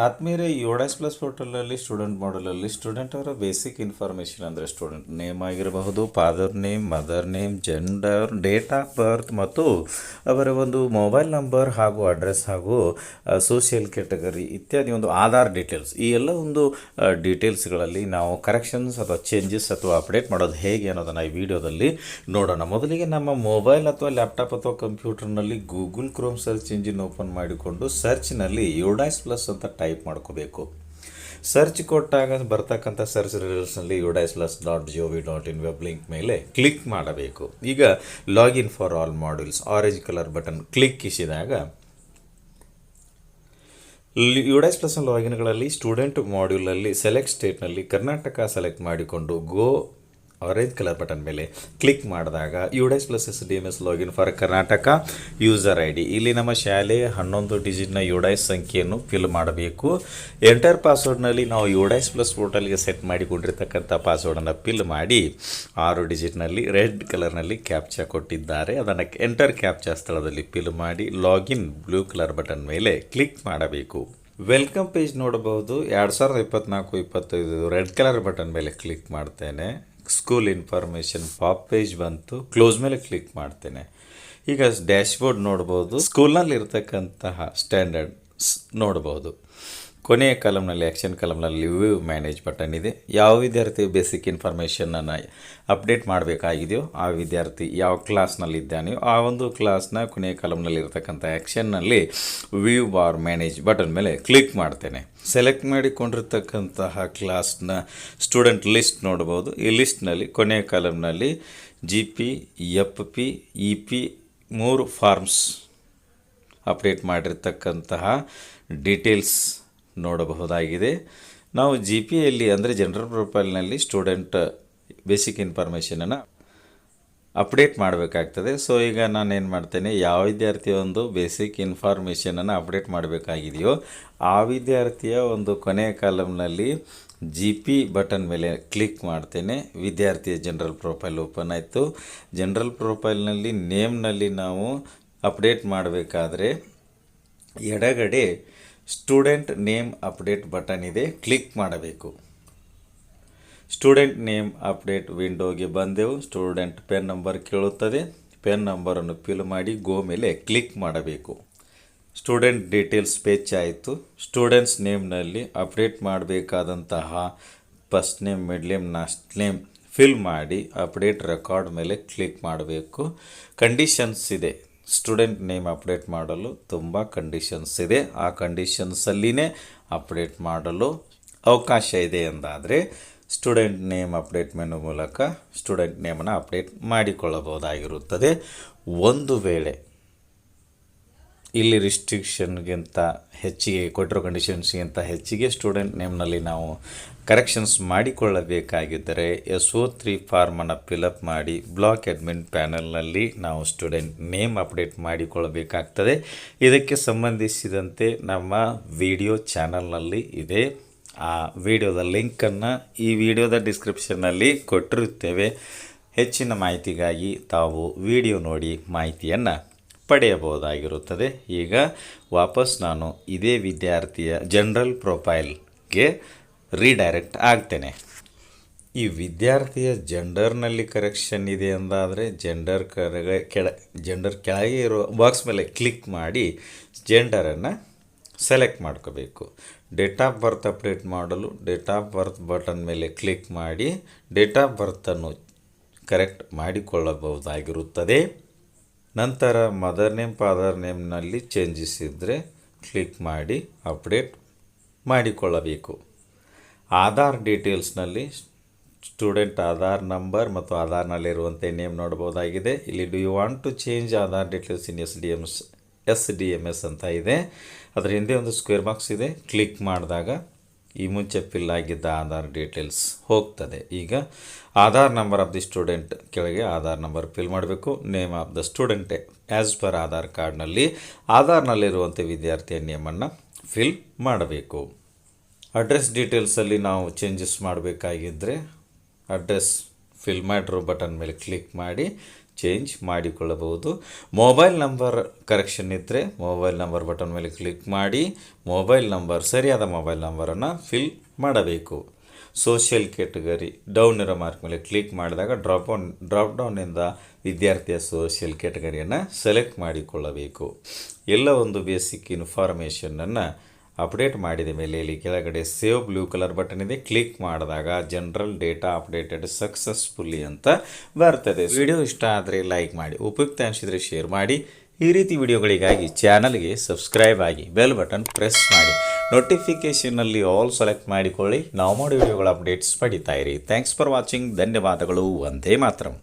ಆತ್ಮೀಯರೇ ಯುಡಾಸ್ plus ಪೋರ್ಟಲಲ್ಲಿ student ಮಾಡಲಲ್ಲಿ student ಅವರ basic information ಅಂದರೆ ಸ್ಟೂಡೆಂಟ್ ನೇಮ್ ಆಗಿರಬಹುದು, father name, mother name, gender, date of ಬರ್ತ್ ಮತ್ತು ಅವರ ಒಂದು ಮೊಬೈಲ್ ನಂಬರ್ ಹಾಗೂ ಅಡ್ರೆಸ್ ಹಾಗೂ ಸೋಷಿಯಲ್ ಕ್ಯಾಟಗರಿ ಇತ್ಯಾದಿ ಒಂದು ಆಧಾರ್ ಡೀಟೇಲ್ಸ್, ಈ ಎಲ್ಲ ಒಂದು ಡೀಟೇಲ್ಸ್ಗಳಲ್ಲಿ ನಾವು ಕರೆಕ್ಷನ್ಸ್ ಅಥವಾ ಚೇಂಜಸ್ ಅಥವಾ ಅಪ್ಡೇಟ್ ಮಾಡೋದು ಹೇಗೆ ಅನ್ನೋದನ್ನು ಈ ವಿಡಿಯೋದಲ್ಲಿ ನೋಡೋಣ. ಮೊದಲಿಗೆ ನಮ್ಮ ಮೊಬೈಲ್ ಅಥವಾ ಲ್ಯಾಪ್ಟಾಪ್ ಅಥವಾ ಕಂಪ್ಯೂಟರ್ನಲ್ಲಿ Google Chrome search engine open ಮಾಡಿಕೊಂಡು ಸರ್ಚ್ನಲ್ಲಿ ಯುಡಾಸ್ ಪ್ಲಸ್ ಅಂತ ಟೈಪ್ ಮಾಡ್ಕೋಬೇಕು. ಸರ್ಚ್ ಕೊಟ್ಟಾಗ ಬರ್ತಕ್ಕಂಥ ಸರ್ಚ್ ರಿಸಲ್ಟ್ಸ್ನಲ್ಲಿ udasplus.gov.in ವೆಬ್ ಲಿಂಕ್ ಮೇಲೆ ಕ್ಲಿಕ್ ಮಾಡಬೇಕು. ಈಗ login for all modules orange colour button ಕ್ಲಿಕ್ಕಿಸಿದಾಗ ಯುಡಾಸ್ ಪ್ಲಸ್ ಲಾಗಿನ್ಗಳಲ್ಲಿ ಸ್ಟೂಡೆಂಟ್ ಮಾಡ್ಯೂಲಲ್ಲಿ ಸೆಲೆಕ್ಟ್ ಸ್ಟೇಟ್ನಲ್ಲಿ ಕರ್ನಾಟಕ ಸೆಲೆಕ್ಟ್ ಮಾಡಿಕೊಂಡು ಗೋ ಆರೆಂಜ್ ಕಲರ್ ಬಟನ್ ಮೇಲೆ ಕ್ಲಿಕ್ ಮಾಡಿದಾಗ UDAS plus SDMS login for Karnataka user ID, ಇಲ್ಲಿ ನಮ್ಮ ಶಾಲೆಯ 11 ಡಿಜಿಟ್ನ ಯುಡಾಸ್ ಸಂಖ್ಯೆಯನ್ನು ಫಿಲ್ ಮಾಡಬೇಕು. ಎಂಟರ್ ಪಾಸ್ವರ್ಡ್ನಲ್ಲಿ ನಾವು ಯುಡಾಸ್ ಪ್ಲಸ್ ಪೋರ್ಟಲ್ಗೆ ಸೆಟ್ ಮಾಡಿಕೊಂಡಿರ್ತಕ್ಕಂಥ ಪಾಸ್ವರ್ಡನ್ನು ಫಿಲ್ ಮಾಡಿ 6 ಡಿಜಿಟ್ನಲ್ಲಿ ರೆಡ್ ಕಲರ್ನಲ್ಲಿ ಕ್ಯಾಪ್ಚಾ ಕೊಟ್ಟಿದ್ದಾರೆ, ಅದನ್ನು ಎಂಟರ್ ಕ್ಯಾಪ್ಚಾ ಸ್ಥಳದಲ್ಲಿ ಫಿಲ್ ಮಾಡಿ ಲಾಗಿನ್ ಬ್ಲೂ ಕಲರ್ ಬಟನ್ ಮೇಲೆ ಕ್ಲಿಕ್ ಮಾಡಬೇಕು. ವೆಲ್ಕಮ್ ಪೇಜ್ ನೋಡಬಹುದು. 2024-25 ರೆಡ್ ಕಲರ್ ಬಟನ್ ಮೇಲೆ ಕ್ಲಿಕ್ ಮಾಡ್ತೇನೆ. ಸ್ಕೂಲ್ ಇನ್ಫಾರ್ಮೇಷನ್ ಪಾಪ್ ಪೇಜ್ ಬಂತು, ಕ್ಲೋಸ್ ಮೇಲೆ ಕ್ಲಿಕ್ ಮಾಡ್ತೇನೆ. ಈಗ ಡ್ಯಾಶ್ಬೋರ್ಡ್ ನೋಡ್ಬೋದು, ಸ್ಕೂಲ್ನಲ್ಲಿ ಇರತಕ್ಕಂತಹ ಸ್ಟ್ಯಾಂಡರ್ಡ್ಸ್ ನೋಡ್ಬೋದು. ಕೊನೆಯ ಕಾಲಮ್ನಲ್ಲಿ ಆ್ಯಕ್ಷನ್ ಕಾಲಮ್ನಲ್ಲಿ ವ್ಯೂ ಮ್ಯಾನೇಜ್ ಬಟನ್ ಇದೆ. ಯಾವ ವಿದ್ಯಾರ್ಥಿ ಬೇಸಿಕ್ ಇನ್ಫಾರ್ಮೇಷನನ್ನು ಅಪ್ಡೇಟ್ ಮಾಡಬೇಕಾಗಿದೆಯೋ ಆ ವಿದ್ಯಾರ್ಥಿ ಯಾವ ಕ್ಲಾಸ್ನಲ್ಲಿದ್ದಾನೆಯೋ ಆ ಒಂದು ಕ್ಲಾಸ್ನ ಕೊನೆಯ ಕಾಲಮ್ನಲ್ಲಿ ಇರತಕ್ಕಂಥ ಆ್ಯಕ್ಷನ್ನಲ್ಲಿ ವ್ಯೂ ಬಾರ್ ಮ್ಯಾನೇಜ್ ಬಟನ್ ಮೇಲೆ ಕ್ಲಿಕ್ ಮಾಡ್ತೇನೆ. ಸೆಲೆಕ್ಟ್ ಮಾಡಿಕೊಂಡಿರ್ತಕ್ಕಂತಹ ಕ್ಲಾಸ್ನ ಸ್ಟೂಡೆಂಟ್ ಲಿಸ್ಟ್ ನೋಡ್ಬೋದು. ಈ ಲಿಸ್ಟ್ನಲ್ಲಿ ಕೊನೆಯ ಕಾಲಮ್ನಲ್ಲಿ GP, FP, EP 3 forms update ಮಾಡಿರ್ತಕ್ಕಂತಹ ಡೀಟೇಲ್ಸ್ ನೋಡಬಹುದಾಗಿದೆ. ನಾವು GPಯಲ್ಲಿ ಅಂದರೆ ಜನರಲ್ ಪ್ರೊಫೈಲ್ನಲ್ಲಿ ಸ್ಟೂಡೆಂಟ್ ಬೇಸಿಕ್ ಇನ್ಫಾರ್ಮೇಷನನ್ನು ಅಪ್ಡೇಟ್ ಮಾಡಬೇಕಾಗ್ತದೆ. ಸೊ ಈಗ ನಾನೇನು ಮಾಡ್ತೇನೆ, ಯಾವ ವಿದ್ಯಾರ್ಥಿಯ ಒಂದು ಬೇಸಿಕ್ ಇನ್ಫಾರ್ಮೇಷನನ್ನು ಅಪ್ಡೇಟ್ ಮಾಡಬೇಕಾಗಿದೆಯೋ ಆ ವಿದ್ಯಾರ್ಥಿಯ ಒಂದು ಕೊನೆಯ ಕಾಲಮ್ನಲ್ಲಿ GP ಬಟನ್ ಮೇಲೆ ಕ್ಲಿಕ್ ಮಾಡ್ತೇನೆ. ವಿದ್ಯಾರ್ಥಿಯ ಜನರಲ್ ಪ್ರೊಫೈಲ್ ಓಪನ್ ಆಯಿತು. ಜನರಲ್ ಪ್ರೊಫೈಲ್ನಲ್ಲಿ ನೇಮ್ನಲ್ಲಿ ನಾವು ಅಪ್ಡೇಟ್ ಮಾಡಬೇಕಾದ್ರೆ ಎಡಗಡೆ ಸ್ಟೂಡೆಂಟ್ ನೇಮ್ ಅಪ್ಡೇಟ್ ಬಟನ್ ಇದೆ, ಕ್ಲಿಕ್ ಮಾಡಬೇಕು. ಸ್ಟೂಡೆಂಟ್ ನೇಮ್ ಅಪ್ಡೇಟ್ ವಿಂಡೋಗೆ ಬಂದೆವು. ಸ್ಟೂಡೆಂಟ್ ಪೆನ್ ನಂಬರ್ ಕೇಳುತ್ತದೆ. ಪೆನ್ ನಂಬರನ್ನು ಫಿಲ್ ಮಾಡಿ ಗೋ ಮೇಲೆ ಕ್ಲಿಕ್ ಮಾಡಬೇಕು. ಸ್ಟೂಡೆಂಟ್ ಡೀಟೇಲ್ಸ್ ಪೇಜ್ ಆಯಿತು. ಸ್ಟೂಡೆಂಟ್ಸ್ ನೇಮ್ನಲ್ಲಿ ಅಪ್ಡೇಟ್ ಮಾಡಬೇಕಾದಂತಹ first name, middle name, last name fill ಮಾಡಿ ಅಪ್ಡೇಟ್ ರೆಕಾರ್ಡ್ ಮೇಲೆ ಕ್ಲಿಕ್ ಮಾಡಬೇಕು. ಕಂಡೀಷನ್ಸ್ ಇದೆ, ಸ್ಟೂಡೆಂಟ್ ನೇಮ್ ಅಪ್ಡೇಟ್ ಮಾಡಲು ತುಂಬ ಕಂಡೀಷನ್ಸ್ ಇದೆ. ಆ ಕಂಡೀಷನ್ಸಲ್ಲಿನೇ ಅಪ್ಡೇಟ್ ಮಾಡಲು ಅವಕಾಶ ಇದೆ ಎಂದಾದರೆ ಸ್ಟೂಡೆಂಟ್ ನೇಮ್ ಅಪ್ಡೇಟ್ ಮೆನು ಮೂಲಕ ಸ್ಟೂಡೆಂಟ್ ನೇಮನ್ನು ಅಪ್ಡೇಟ್ ಮಾಡಿಕೊಳ್ಳಬಹುದಾಗಿರುತ್ತದೆ. ಒಂದು ವೇಳೆ ಇಲ್ಲಿ ರಿಸ್ಟ್ರಿಕ್ಷನ್ಗಿಂತ ಹೆಚ್ಚಿಗೆ ಕೊಟ್ಟಿರೋ ಕಂಡೀಷನ್ಸ್ಗಿಂತ ಹೆಚ್ಚಿಗೆ ಸ್ಟೂಡೆಂಟ್ ನೇಮ್ನಲ್ಲಿ ನಾವು ಕರೆಕ್ಷನ್ಸ್ ಮಾಡಿಕೊಳ್ಳಬೇಕಾಗಿದ್ದರೆ SO3 ಫಾರ್ಮನ್ನು ಫಿಲಪ್ ಮಾಡಿ ಬ್ಲಾಕ್ ಅಡ್ಮಿನ್ ಪ್ಯಾನಲ್ನಲ್ಲಿ ನಾವು ಸ್ಟೂಡೆಂಟ್ ನೇಮ್ ಅಪ್ಡೇಟ್ ಮಾಡಿಕೊಳ್ಳಬೇಕಾಗ್ತದೆ. ಇದಕ್ಕೆ ಸಂಬಂಧಿಸಿದಂತೆ ನಮ್ಮ ವಿಡಿಯೋ ಚಾನಲ್ನಲ್ಲಿ ಇದೆ. ಆ ವಿಡಿಯೋದ ಲಿಂಕನ್ನು ಈ ವಿಡಿಯೋದ ಡಿಸ್ಕ್ರಿಪ್ಷನ್ನಲ್ಲಿ ಕೊಟ್ಟಿರುತ್ತೇವೆ. ಹೆಚ್ಚಿನ ಮಾಹಿತಿಗಾಗಿ ತಾವು ವಿಡಿಯೋ ನೋಡಿ ಮಾಹಿತಿಯನ್ನು ಪಡೆಯಬಹುದಾಗಿರುತ್ತದೆ. ಈಗ ವಾಪಸ್ ನಾನು ಇದೇ ವಿದ್ಯಾರ್ಥಿಯ ಜನರಲ್ ಪ್ರೊಫೈಲ್ಗೆ ರೀಡೈರೆಕ್ಟ್ ಆಗ್ತೇನೆ. ಈ ವಿದ್ಯಾರ್ಥಿಯ ಜೆಂಡರ್ನಲ್ಲಿ ಕರೆಕ್ಷನ್ ಇದೆ ಎಂದಾದರೆ ಜೆಂಡರ್ ಕೆಳಗೆ ಇರೋ ಬಾಕ್ಸ್ ಮೇಲೆ ಕ್ಲಿಕ್ ಮಾಡಿ ಜೆಂಡರನ್ನು ಸೆಲೆಕ್ಟ್ ಮಾಡ್ಕೋಬೇಕು. ಡೇಟ್ ಆಫ್ ಬರ್ತ್ ಅಪ್ಡೇಟ್ ಮಾಡಲು ಡೇಟ್ ಆಫ್ ಬರ್ತ್ ಬಟನ್ ಮೇಲೆ ಕ್ಲಿಕ್ ಮಾಡಿ ಡೇಟ್ ಆಫ್ ಬರ್ತನ್ನು ಕರೆಕ್ಟ್ ಮಾಡಿಕೊಳ್ಳಬಹುದಾಗಿರುತ್ತದೆ. ನಂತರ ಮದರ್ ನೇಮ್, ಫಾದರ್ ನೇಮ್ನಲ್ಲಿ ಚೇಂಜಸ್ ಇದ್ದರೆ ಕ್ಲಿಕ್ ಮಾಡಿ ಅಪ್ಡೇಟ್ ಮಾಡಿಕೊಳ್ಳಬೇಕು. ಆಧಾರ್ ಡೀಟೇಲ್ಸ್ನಲ್ಲಿ ಸ್ಟೂಡೆಂಟ್ ಆಧಾರ್ ನಂಬರ್ ಮತ್ತು ಆಧಾರ್ನಲ್ಲಿರುವಂತೆ ನೇಮ್ ನೋಡ್ಬೋದಾಗಿದೆ. ಇಲ್ಲಿ do you want to change Aadhaar details in SDMS ಅಂತ ಇದೆ. ಅದರ ಹಿಂದೆ ಒಂದು ಸ್ಕ್ವೇರ್ ಬಾಕ್ಸ್ ಇದೆ. ಕ್ಲಿಕ್ ಮಾಡಿದಾಗ ಈ ಮುಂಚೆ ಫಿಲ್ ಆಗಿದ್ದ ಆಧಾರ್ ಡೀಟೇಲ್ಸ್ ಹೋಗ್ತದೆ. ಈಗ Aadhaar number of the student ಕೆಳಗೆ ಆಧಾರ್ ನಂಬರ್ ಫಿಲ್ ಮಾಡಬೇಕು. Name of the student as per Aadhaar ಕಾರ್ಡ್ನಲ್ಲಿ ಆಧಾರ್ನಲ್ಲಿರುವಂಥ ವಿದ್ಯಾರ್ಥಿಯ ನೇಮನ್ನು ಫಿಲ್ ಮಾಡಬೇಕು. ಅಡ್ರೆಸ್ ಡೀಟೇಲ್ಸಲ್ಲಿ ನಾವು ಚೇಂಜಸ್ ಮಾಡಬೇಕಾಗಿದ್ದರೆ ಅಡ್ರೆಸ್ ಫಿಲ್ ಮಾಡಿರೋ ಬಟನ್ ಮೇಲೆ ಕ್ಲಿಕ್ ಮಾಡಿ ಚೇಂಜ್ ಮಾಡಿಕೊಳ್ಳಬಹುದು. ಮೊಬೈಲ್ ನಂಬರ್ ಕರೆಕ್ಷನ್ ಇದ್ದರೆ ಮೊಬೈಲ್ ನಂಬರ್ ಬಟನ್ ಮೇಲೆ ಕ್ಲಿಕ್ ಮಾಡಿ ಮೊಬೈಲ್ ನಂಬರ್ ಸರಿಯಾದ ಮೊಬೈಲ್ ನಂಬರನ್ನು ಫಿಲ್ ಮಾಡಬೇಕು. ಸೋಷಿಯಲ್ ಕ್ಯಾಟಗರಿ ಡೌನ್ ಇರೋ ಮಾರ್ಕ್ ಮೇಲೆ ಕ್ಲಿಕ್ ಮಾಡಿದಾಗ ಡ್ರಾಪ್ ಡೌನ್ನಿಂದ ವಿದ್ಯಾರ್ಥಿಯ ಸೋಷಿಯಲ್ ಕ್ಯಾಟಗರಿಯನ್ನು ಸೆಲೆಕ್ಟ್ ಮಾಡಿಕೊಳ್ಳಬೇಕು. ಎಲ್ಲ ಒಂದು ಬೇಸಿಕ್ ಇನ್ಫಾರ್ಮೇಷನನ್ನು ಅಪ್ಡೇಟ್ ಮಾಡಿದ ಮೇಲೆ ಇಲ್ಲಿ ಕೆಳಗಡೆ ಸೇವ್ ಬ್ಲೂ ಕಲರ್ ಬಟನ್ ಇದೆ. ಕ್ಲಿಕ್ ಮಾಡಿದಾಗ ಜನರಲ್ ಡೇಟಾ ಅಪ್ಡೇಟೆಡ್ ಸಕ್ಸಸ್ಫುಲ್ಲಿ ಅಂತ ಬರ್ತದೆ. ವಿಡಿಯೋ ಇಷ್ಟ ಆದರೆ ಲೈಕ್ ಮಾಡಿ, ಉಪಯುಕ್ತ ಅನಿಸಿದರೆ ಶೇರ್ ಮಾಡಿ. ಈ ರೀತಿ ವಿಡಿಯೋಗಳಿಗಾಗಿ ಚಾನಲ್ಗೆ ಸಬ್ಸ್ಕ್ರೈಬ್ ಆಗಿ ಬೆಲ್ ಬಟನ್ ಪ್ರೆಸ್ ಮಾಡಿ ನೋಟಿಫಿಕೇಷನಲ್ಲಿ ಆಲ್ ಸೆಲೆಕ್ಟ್ ಮಾಡಿಕೊಳ್ಳಿ. ನಾವು ಮಾಡೋ ವಿಡಿಯೋಗಳ ಅಪ್ಡೇಟ್ಸ್ ಪಡಿತಾ ಇರಿ. Thanks for watching. ಧನ್ಯವಾದಗಳು. ವಂದೇ ಮಾತರಂ.